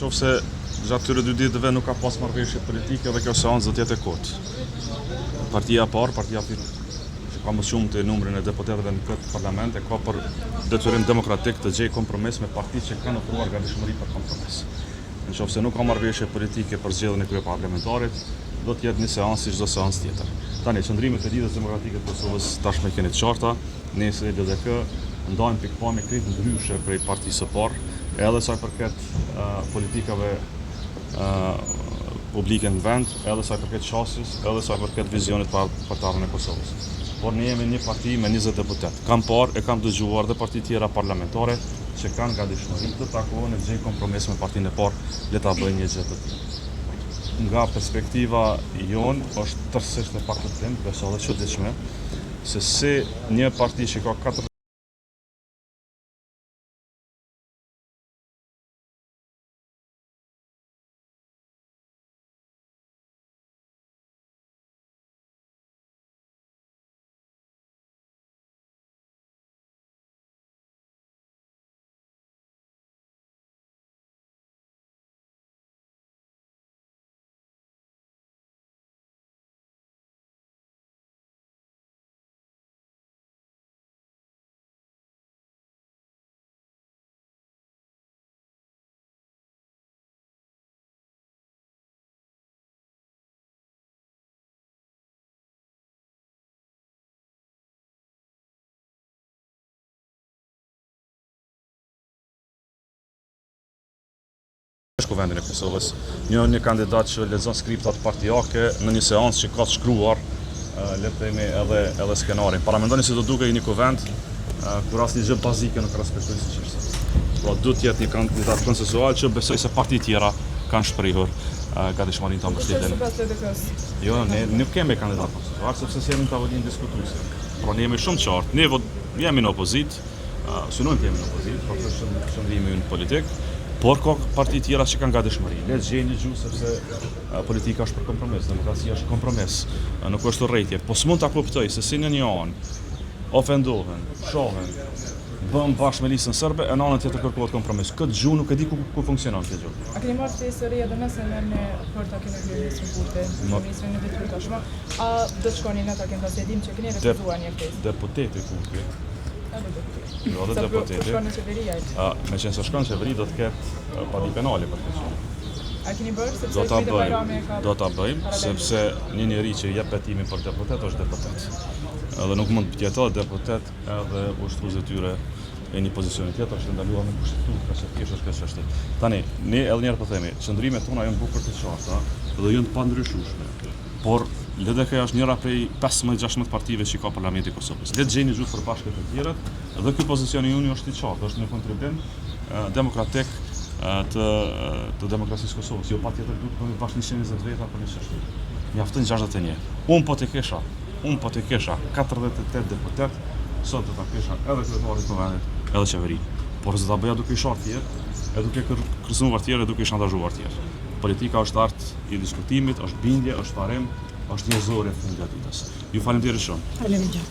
Qofse gjatë këtyre 2 ditëve nuk ka pas marrëveshje politike dhe kjo seancë do të jetë e kotë. Partia e parë, partia që ka më shumë të numrin e deputetëve në këtë parlament, e ka për detyrim demokratik të gjejë kompromis me partitë që kanë ofruar gatishmëri për kompromis. Nëse nuk ka marrëveshje politike për zgjedhjen e kryeparlamentarit, do të jetë një seancë si çdo seancë tjetër. Tani qëndrimet e Lidhjes Demokratike të Kosovës tashmë keni të qarta, nesër LDK ndajnë pikpamje krejt ndryshe prej partisë së parë, edhe sa i përket politikave publike në vend, edhe sa i përket qasjes, edhe sa i përket vizionit partarën e Kosovës. Por ne jemi një parti me 20 deputet. Kam parë e kam dëgjuar dhe parti tjera parlamentare që kanë gatishmëri të takohen e gjejnë kompromis me partinë e parë, le ta bëjnë një gjë të tillë. Nga perspektiva jon është tërësisht e pakëndshme, besoj edhe çuditshme, se si një parti që ka 4 Vendin e Kosovës, një kandidat që lexon skriptat partijake në një seancë që ka të shkruar, le të themi edhe skenarin. Para mendoni se do dukej një kuvend kur asnjë gjë bazike nuk respektojnë siç. Pra duhet të jetë një kandidat konsensual që besoj se partitë tjera kanë shprehur gatishmërinë ta mbështetin. Jo, ne nuk kemi kandidat konsensual sepse jemi në tavolinë diskutuese. Pra ne jemi shumë qartë, ne jemi në opozitë, synojmë të jemi në opozitë, por është qëndrimi ynë politik. Por ka parti tjera që kanë gatishmëri. Le të gjejnë një gjuhë sepse politika është për kompromis, demokracia është kompromis, nuk është urrëtie. Po s'mund ta kuptoj se si në një anë ofendohen, shohen, bën bashkë me listën serbe, e në anën tjetër kërkohet kompromis. Këtë gjuhë nuk e di ku funksionon kjo gjuhë. A keni marrë histori edhe nëse në për ta keni bërë një kurte, ministrin e detyrë tashmë, a do të shkoni në takim pasi e dim që keni refuzuar një ftesë? Deputeti kurti. Jo, dhe Sa deputeti. shkon në qeveri ai. Me qenë se shkon në qeveri do të ketë padi penale për këtë gjë. A keni bërë sepse Kryeministri Bajrami ka Do ta bëjmë sepse një njeri që jep betimin për deputet është deputet. Edhe nuk mund të jetojë deputet edhe ushtrues e tyre e një pozicioni tjetër është ndaluar me kushtetutë, ka se thjesht është kjo çështje. Tani, ne edhe një herë po themi, qëndrimet tona janë bukur të qarta dhe janë të pandryshueshme. Por LDK është njëra prej 15-16 partive që ka Parlamenti i Kosovës. Le të gjejnë gjë për bashkë të tjerët dhe ky pozicioni i është i qartë, është një kontribim demokratik të demokracisë Kosovës. Jo patjetër duhet të bëjmë bashkë 120 veta për një çështje. Mjafton 61. Unë po të kisha 48 deputet, sot do ta kisha edhe kryetarin të vendit, edhe qeverinë. Por do ta bëja duke i shartë tjerë, edhe duke kërcënuar tjerë, duke i shantazhuar tjerë. Politika është art i diskutimit, është bindje, është parim, është një zore fundjatitës. Ju faleminderit shumë. Faleminderit.